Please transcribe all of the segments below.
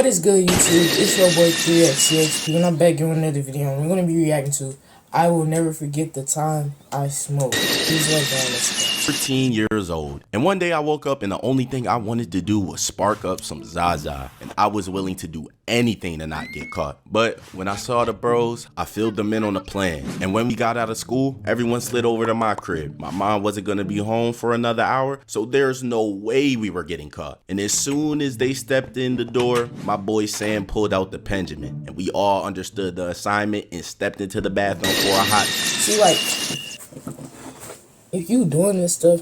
What is good, YouTube? It's your boy 3xCHP, and I'm back here with another video. And we're gonna be reacting to "I Will Never Forget the Time I Smoked." Please like and let's 13 years old, and one day I woke up and the only thing I wanted to do was spark up some Zaza, and I was willing to do anything to not get caught. But when I saw the bros, I filled them in on the plan, and when we got out of school, everyone slid over to my crib. My mom wasn't gonna be home for another hour, so there's no way we were getting caught. And as soon as they stepped in the door, my boy Sam pulled out the Benjamin, and we all understood the assignment and stepped into the bathroom for a hot. see. Like, if you doing this stuff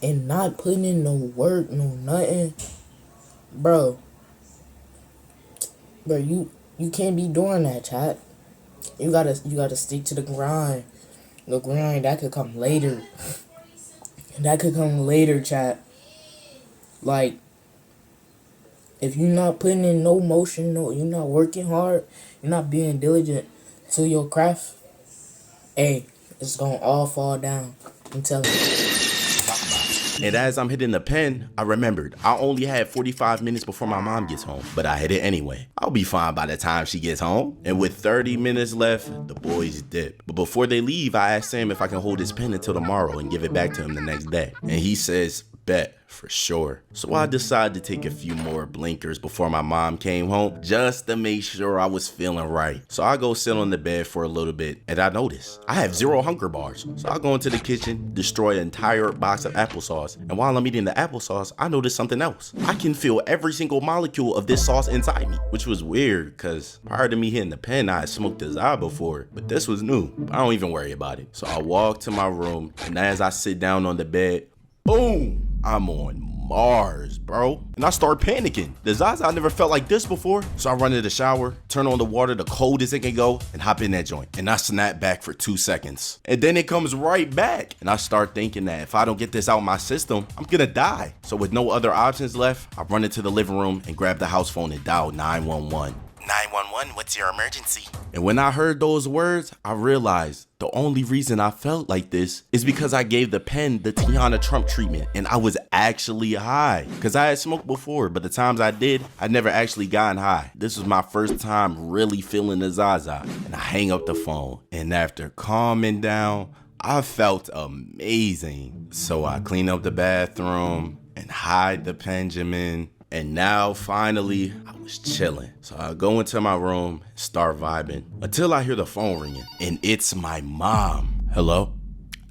and not putting in no work, no nothing, bro, you can't be doing that, chat. You gotta stick to the grind. The grind that could come later. That could come later, chat. Like, if you're not putting in no motion, you're not working hard, you're not being diligent to your craft, hey, it's gonna all fall down. I'm telling you. And as I'm hitting the pen, I remembered I only had 45 minutes before my mom gets home, but I hit it anyway. I'll be fine by the time she gets home. And with 30 minutes left, the boys dip. But before they leave, I asked Sam if I can hold his pen until tomorrow and give it back to him the next day. And he says, bet, for sure. So I decided to take a few more blinkers before my mom came home just to make sure I was feeling right. So I go sit on the bed for a little bit and I notice I have 0 hunger bars. So I go into the kitchen, destroy an entire box of applesauce. And while I'm eating the applesauce, I notice something else. I can feel every single molecule of this sauce inside me, which was weird because prior to me hitting the pen, I had smoked a Za before, but this was new. I don't even worry about it. So I walk to my room, and as I sit down on the bed, boom, I'm on Mars, bro. And I start panicking. The Zaza, I never felt like this before. So I run to the shower, turn on the water the coldest it can go, and hop in that joint. And I snap back for 2 seconds. And then it comes right back. And I start thinking that if I don't get this out my system, I'm gonna die. So with no other options left, I run into the living room and grab the house phone and dial 911. 911, what's your emergency? And when I heard those words, I realized the only reason I felt like this is because I gave the pen the Tiana Trump treatment and I was actually high. Because I had smoked before, but the times I did, I'd never actually gotten high. This was my first time really feeling the Zaza. And I hang up the phone, and after calming down, I felt amazing. So I clean up the bathroom and hide the Benjamin. And now, finally, I was chilling. So I go into my room, start vibing, until I hear the phone ringing. And it's my mom. Hello?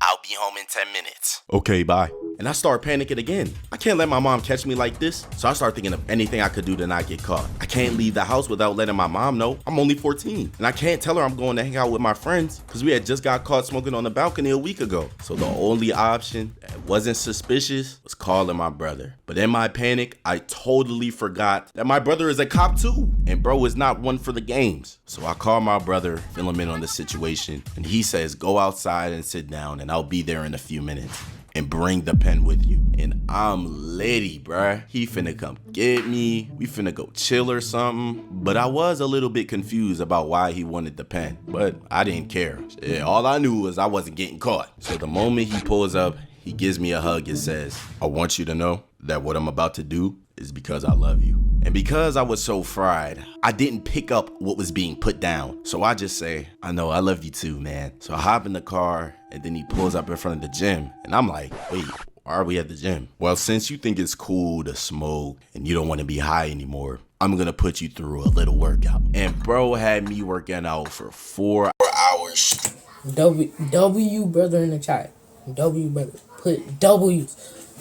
I'll be home in 10 minutes. Okay, bye. And I start panicking again. I can't let my mom catch me like this. So I start thinking of anything I could do to not get caught. I can't leave the house without letting my mom know. I'm only 14. And I can't tell her I'm going to hang out with my friends because we had just got caught smoking on the balcony a week ago. So the only option that wasn't suspicious was calling my brother. But in my panic, I totally forgot that my brother is a cop too. And bro is not one for the games. So I call my brother, fill him in on the situation. And he says, go outside and sit down and I'll be there in a few minutes. And bring the pen with you. And I'm litty, bruh. He finna come get me. We finna go chill or something. But I was a little bit confused about why he wanted the pen. But I didn't care. Shit, all I knew was I wasn't getting caught. So the moment he pulls up, he gives me a hug and says, I want you to know that what I'm about to do is because I love you. And because I was so fried, I didn't pick up what was being put down. So I just say, I know, I love you too, man. So I hop in the car and then he pulls up in front of the gym. And I'm like, wait, why are we at the gym? Well, since you think it's cool to smoke and you don't want to be high anymore, I'm gonna put you through a little workout. And bro had me working out for 4 hours. W brother in the chat. W brother. Put W's.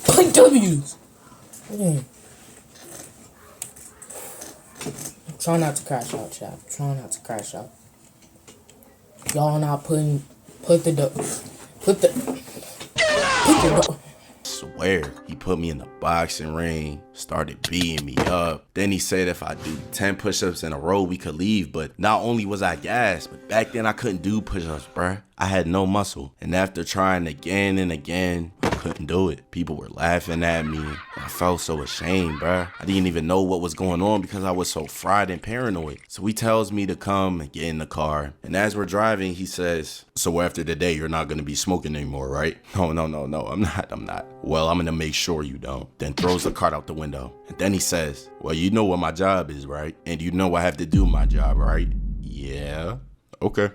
Put W's. Mm. Try not to crash out, chat. Try not to crash out. Y'all not put the Swear, he put me in the boxing ring, started beating me up. Then he said if I do 10 push-ups in a row, we could leave. But not only was I gassed, but back then I couldn't do push-ups, bruh. I had no muscle. And after trying again and again, I couldn't do it. People were laughing at me. I felt so ashamed, bruh. I didn't even know what was going on because I was so fried and paranoid. So he tells me to come and get in the car. And as we're driving, he says, so after today, you're not gonna be smoking anymore, right? No, I'm not. Well, I'm gonna make sure you don't. Then throws the card out the window. And then he says, well, you know what my job is, right? And you know I have to do my job, right? Yeah, okay.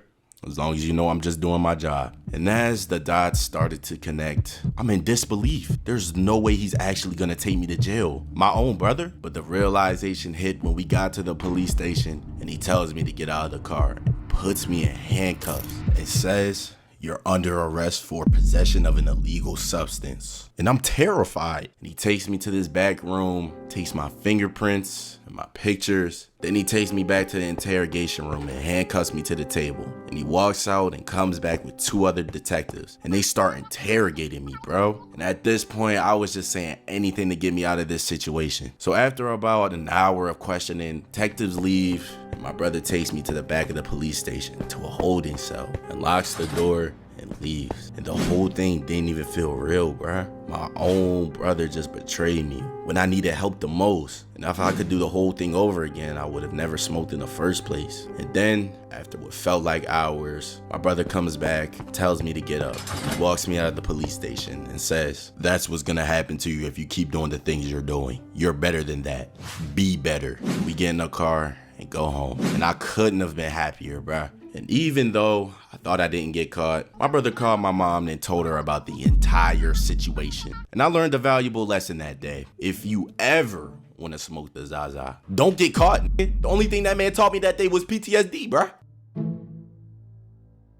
As long as you know I'm just doing my job. And as the dots started to connect, I'm in disbelief. There's no way he's actually gonna take me to jail. My own brother? But the realization hit when we got to the police station and he tells me to get out of the car, puts me in handcuffs, and says, you're under arrest for possession of an illegal substance. And I'm terrified. And he takes me to this back room, takes my fingerprints and my pictures. Then he takes me back to the interrogation room and handcuffs me to the table. And he walks out and comes back with 2 other detectives. And they start interrogating me, bro. And at this point, I was just saying anything to get me out of this situation. So after about an hour of questioning, detectives leave. And my brother takes me to the back of the police station to a holding cell and locks the door and leaves. And the whole thing didn't even feel real, bruh. My own brother just betrayed me when I needed help the most. And if I could do the whole thing over again, I would have never smoked in the first place. And then, after what felt like hours, my brother comes back, tells me to get up. He walks me out of the police station and says, that's what's gonna happen to you if you keep doing the things you're doing. You're better than that. Be better. We get in the car and go home. And I couldn't have been happier, bruh. And even though I thought I didn't get caught, my brother called my mom and told her about the entire situation. And I learned a valuable lesson that day. If you ever want to smoke the Zaza, don't get caught. The only thing that man taught me that day was PTSD, bruh.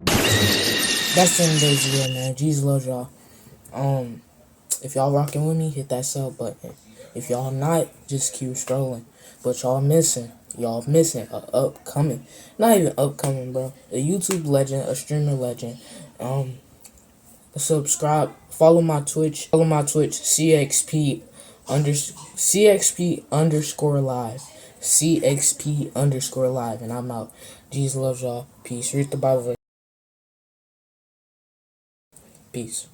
That's the end of the video, man. Jesus loves y'all. If y'all rocking with me, hit that sub button. If y'all not, just keep scrolling. But y'all missing a upcoming, not even upcoming, bro, a YouTube legend, a streamer legend. Subscribe, follow my Twitch, CXP underscore live, and I'm out. Jesus loves y'all. Peace. Read the Bible verse. Peace.